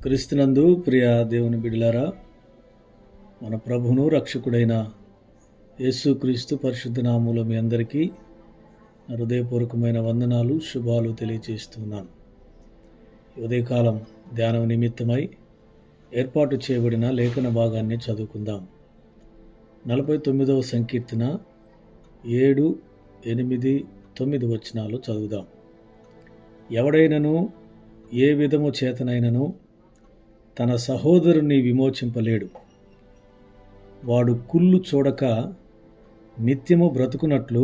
క్రీస్తునందు ప్రియ దేవుని బిడ్డలారా, మన ప్రభువును రక్షకుడైన యేసుక్రీస్తు పరిశుద్ధ నామములో మీ అందరికీ హృదయపూర్వకమైన వందనాలు, శుభాలు తెలియజేస్తున్నాను. ఉదయకాలం ధ్యానం నిమిత్తమై ఏర్పాటు చేయబడిన లేఖన భాగాన్ని చదువుకుందాం. 49వ సంకీర్తన 7, 8, 9 వచనాలు చదువుదాం. ఎవడైనను ఏ విధము చేతనైనను తన సహోదరుని విమోచింపలేడు. వాడు కుళ్ళు చూడక నిత్యము బ్రతుకున్నట్లు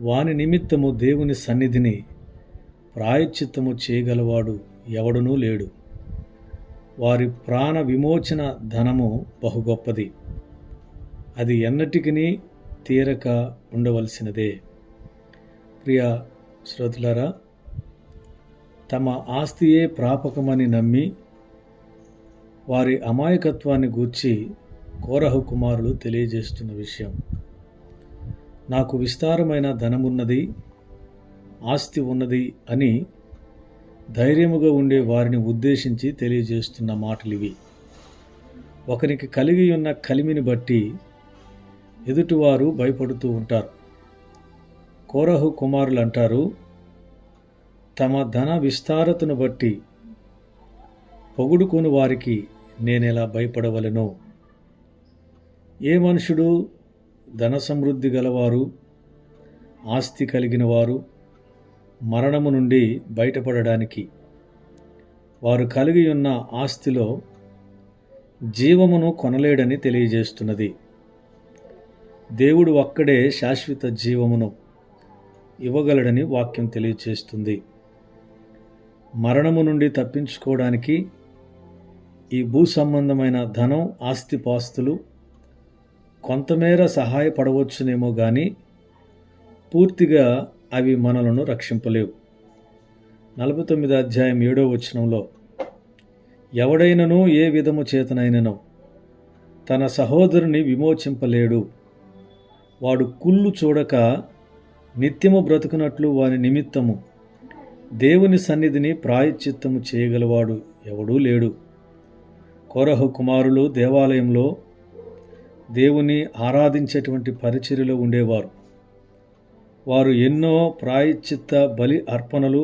వాని నిమిత్తము దేవుని సన్నిధిని ప్రాయశ్చిత్తము చేయగలవాడు ఎవడునూ లేడు. వారి ప్రాణ విమోచన ధనము బహు గొప్పది, అది ఎన్నటికిని తీరక ఉండవలసినదే. ప్రియ శ్రోతలారా, తమ ఆస్తియే ప్రాపకమని నమ్మి వారి అమాయకత్వాన్ని గూర్చి కోరహు కుమారులు తెలియజేస్తున్న విషయం. నాకు విస్తారమైన ధనమున్నది, ఆస్తి ఉన్నది అని ధైర్యముగా ఉండే వారిని ఉద్దేశించి తెలియజేస్తున్న మాటలివి. ఒకరికి కలిగి ఉన్న కలిమిని బట్టి ఎదుటివారు భయపడుతూ ఉంటారు. కోరహు కుమారులు అంటారు, తమ ధన విస్తారతను బట్టి పొగుడుకొని వారికి నేనెలా భయపడవలెను? ఏ మనుషుడు ధన సమృద్ధి గలవారు, ఆస్తి కలిగిన వారు మరణము నుండి బయటపడడానికి వారు కలిగి ఉన్న ఆస్తిలో జీవమును కొనలేడని తెలియజేస్తున్నది. దేవుడు ఒక్కడే శాశ్వత జీవమును ఇవ్వగలడని వాక్యం తెలియజేస్తుంది. మరణము నుండి తప్పించుకోవడానికి ఈ భూ సంబంధమైన ధనం, ఆస్తిపాస్తులు కొంతమేర సహాయపడవచ్చునేమో కానీ పూర్తిగా అవి మనలను రక్షింపలేవు. 49వ అధ్యాయం 7వ వచనంలో, ఎవడైనను ఏ విధము చేతనైనను తన సహోదరుని విమోచింపలేడు. వాడు కుళ్ళు చూడక నిత్యము బ్రతుకున్నట్లు వాని నిమిత్తము దేవుని సన్నిధిని ప్రాయశ్చిత్తము చేయగలవాడు ఎవడూ లేడు. కోరహు కుమారులు దేవాలయంలో దేవుని ఆరాధించేటువంటి పరిచర్యలో ఉండేవారు. వారు ఎన్నో ప్రాయశ్చిత్త బలి అర్పణలు,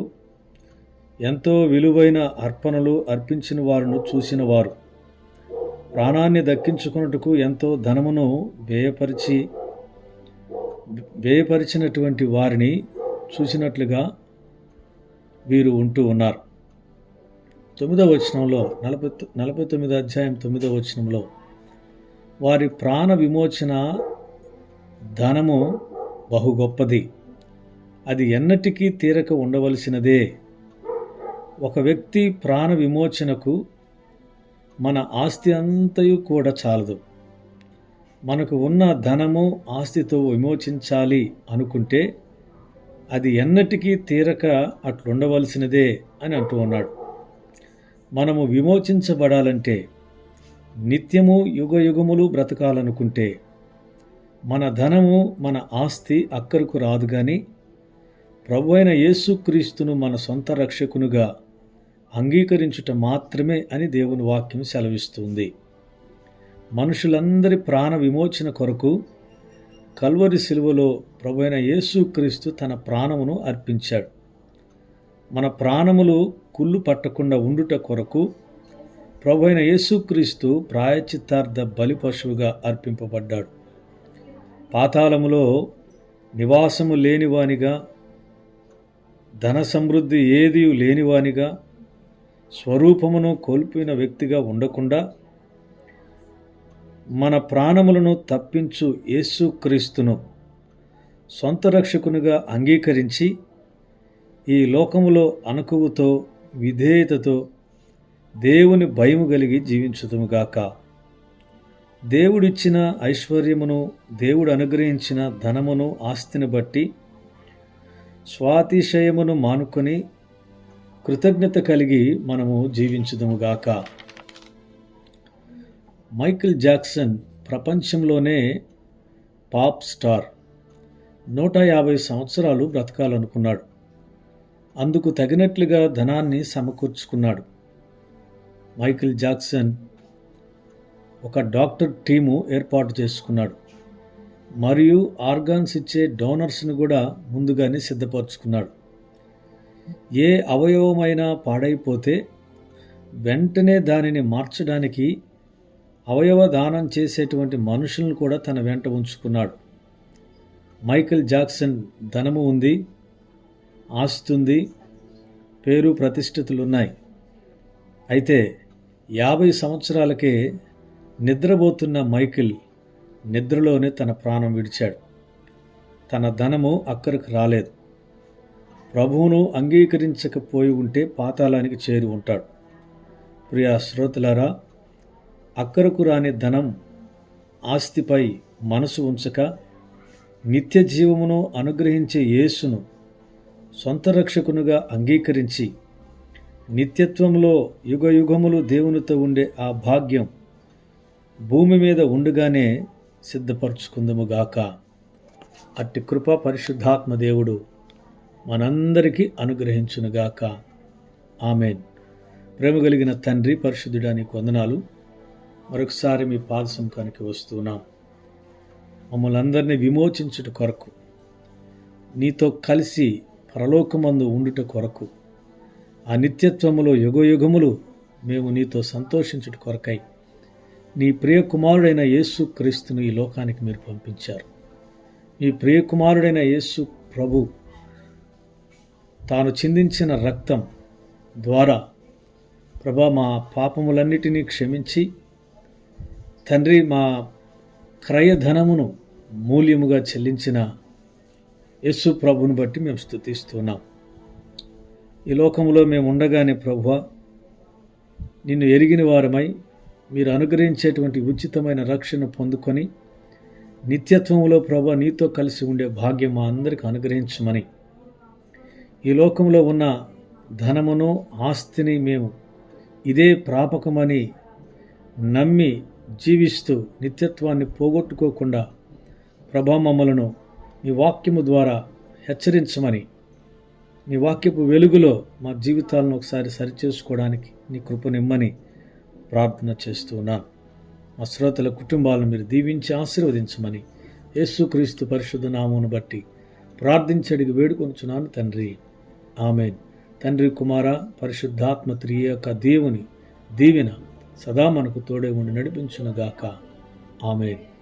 ఎంతో విలువైన అర్పణలు అర్పించిన వారిని చూసిన వారు. ప్రాణాన్ని దక్కించుకున్నట్టుకు ఎంతో ధనమును వ్యయపరిచినటువంటి వారిని చూసినట్లుగా వీరు ఉంటూ ఉన్నారు. 9వ వచనంలో 49వ అధ్యాయం 9వ వచనంలో, వారి ప్రాణ విమోచన ధనము బహు గొప్పది, అది ఎన్నటికీ తీరక ఉండవలసినదే. ఒక వ్యక్తి ప్రాణ విమోచనకు మన ఆస్తి అంతయు కూడా చాలదు. మనకు ఉన్న ధనము, ఆస్తితో విమోచించాలి అనుకుంటే అది ఎన్నటికీ తీరక అట్లుండవలసినదే అని అంటూ ఉన్నాడు. మనము విమోచించబడాలంటే, నిత్యము యుగయుగములు బ్రతకాలనుకుంటే మన ధనము, మన ఆస్తి అక్కరకు రాదు కానీ ప్రభువైన యేసుక్రీస్తును మన సొంత రక్షకునుగా అంగీకరించుట మాత్రమే అని దేవుని వాక్యం సెలవిస్తుంది. మనుషులందరి ప్రాణ విమోచన కొరకు కల్వరి శిలువలో ప్రభువైన యేసుక్రీస్తు తన ప్రాణమును అర్పించాడు. మన ప్రాణములు కుళ్ళు పట్టకుండా ఉండుట కొరకు ప్రభువైన యేసుక్రీస్తు ప్రాయశ్చిత్తార్థ బలి పశువుగా అర్పింపబడ్డాడు. పాతాళములో నివాసము లేనివానిగా, ధన సమృద్ధి ఏదీ లేనివానిగా, స్వరూపమును కోల్పోయిన వ్యక్తిగా ఉండకుండా మన ప్రాణములను తప్పించు యేసుక్రీస్తును సొంత రక్షకునిగా అంగీకరించి ఈ లోకములో అణకువతో, విధేయతతో దేవుని భయము కలిగి జీవించుదుముగాక. దేవుడిచ్చిన ఐశ్వర్యమును, దేవుడు అనుగ్రహించిన ధనమును, ఆస్తిని బట్టి స్వాతిశయమును మానుకొని కృతజ్ఞత కలిగి మనము జీవించుదుముగాక. మైకేల్ జాక్సన్ ప్రపంచంలోనే పాప్ స్టార్. 150 సంవత్సరాలు బ్రతకాలనుకున్నాడు. అందుకు తగినట్లుగా ధనాన్ని సమకూర్చుకున్నాడు. మైకేల్ జాక్సన్ ఒక డాక్టర్ టీము ఏర్పాటు చేసుకున్నాడు. మరియు ఆర్గాన్స్ ఇచ్చే డోనర్స్ని కూడా ముందుగానే సిద్ధపరచుకున్నాడు. ఏ అవయవమైనా పాడైపోతే వెంటనే దానిని మార్చడానికి అవయవ దానం చేసేటువంటి మనుషులను కూడా తన వెంట ఉంచుకున్నాడు. మైకేల్ జాక్సన్ ధనము ఉంది, ఆస్తి ఉంది, పేరు ప్రతిష్ఠితులున్నాయి. అయితే 50 సంవత్సరాలకే నిద్రపోతున్న మైకేల్ నిద్రలోనే తన ప్రాణం విడిచాడు. తన ధనము అక్కడికి రాలేదు. ప్రభువును అంగీకరించకపోయి ఉంటే పాతాళానికి చేరి ఉంటాడు. ప్రియా శ్రోతలారా, అక్కరకు రాని ధనం, ఆస్తిపై మనసు ఉంచక నిత్య జీవమును అనుగ్రహించే యేసును సొంత రక్షకునుగా అంగీకరించి నిత్యత్వంలో యుగయుగములు దేవునితో ఉండే ఆ భాగ్యం భూమి మీద ఉండగానే సిద్ధపరచుకుందుముగాక. అట్టి కృప పరిశుద్ధాత్మ దేవుడు మనందరికీ అనుగ్రహించునుగాక. ఆమెన్. ప్రేమ కలిగిన తండ్రి, పరిశుద్ధుడా, నీకు వందనాలు. మరొకసారి మీ పాద సముఖానికి వస్తున్నాం. మమ్మల్ని అందరినీ విమోచించుట కొరకు, నీతో కలిసి పరలోకమందు ఉండుట కొరకు, ఆ నిత్యత్వములో యుగయుగములు మేము నీతో సంతోషించుట కొరకై నీ ప్రియ కుమారుడైన యేసు క్రీస్తును ఈ లోకానికి మీరు పంపించారు. మీ ప్రియ కుమారుడైన యేసు ప్రభు తాను చిందించిన రక్తం ద్వారా ప్రభా మా పాపములన్నిటినీ క్షమించి తండ్రి మా క్రయధనమును మూల్యముగా చెల్లించిన యేసు ప్రభుని బట్టి మేము స్తుతిస్తున్నాం. ఈ లోకంలో మేము ఉండగానే ప్రభువా, నిన్ను ఎరిగిన వారమై మీరు అనుగ్రహించేటువంటి ఉచితమైన రక్షణ పొందుకొని నిత్యత్వంలో ప్రభా నీతో కలిసి ఉండే భాగ్యం మా అందరికీ అనుగ్రహించమని, ఈ లోకంలో ఉన్న ధనమును ఆస్తిని మేము ఇదే ప్రాపకమని నమ్మి జీవిస్తూ నిత్యత్వాన్ని పోగొట్టుకోకుండా ప్రభా మమ్మలను నీ వాక్యము ద్వారా హెచ్చరించమని, నీ వాక్యపు వెలుగులో మా జీవితాలను ఒకసారి సరిచేసుకోవడానికి నీ కృపనిమ్మని ప్రార్థన చేస్తున్నాను. మా శ్రోతల కుటుంబాలను మీరు దీవించి ఆశీర్వదించమని యేసుక్రీస్తు పరిశుద్ధ నామమును బట్టి ప్రార్థించి అడిగి వేడుకొనుచున్నాను తండ్రి. ఆమెన్. తండ్రి, కుమార, పరిశుద్ధాత్మ త్రియక దేవుని దీవెన సదా మనకు తోడే ఉండి నడిపించునుగాక. ఆమెన్.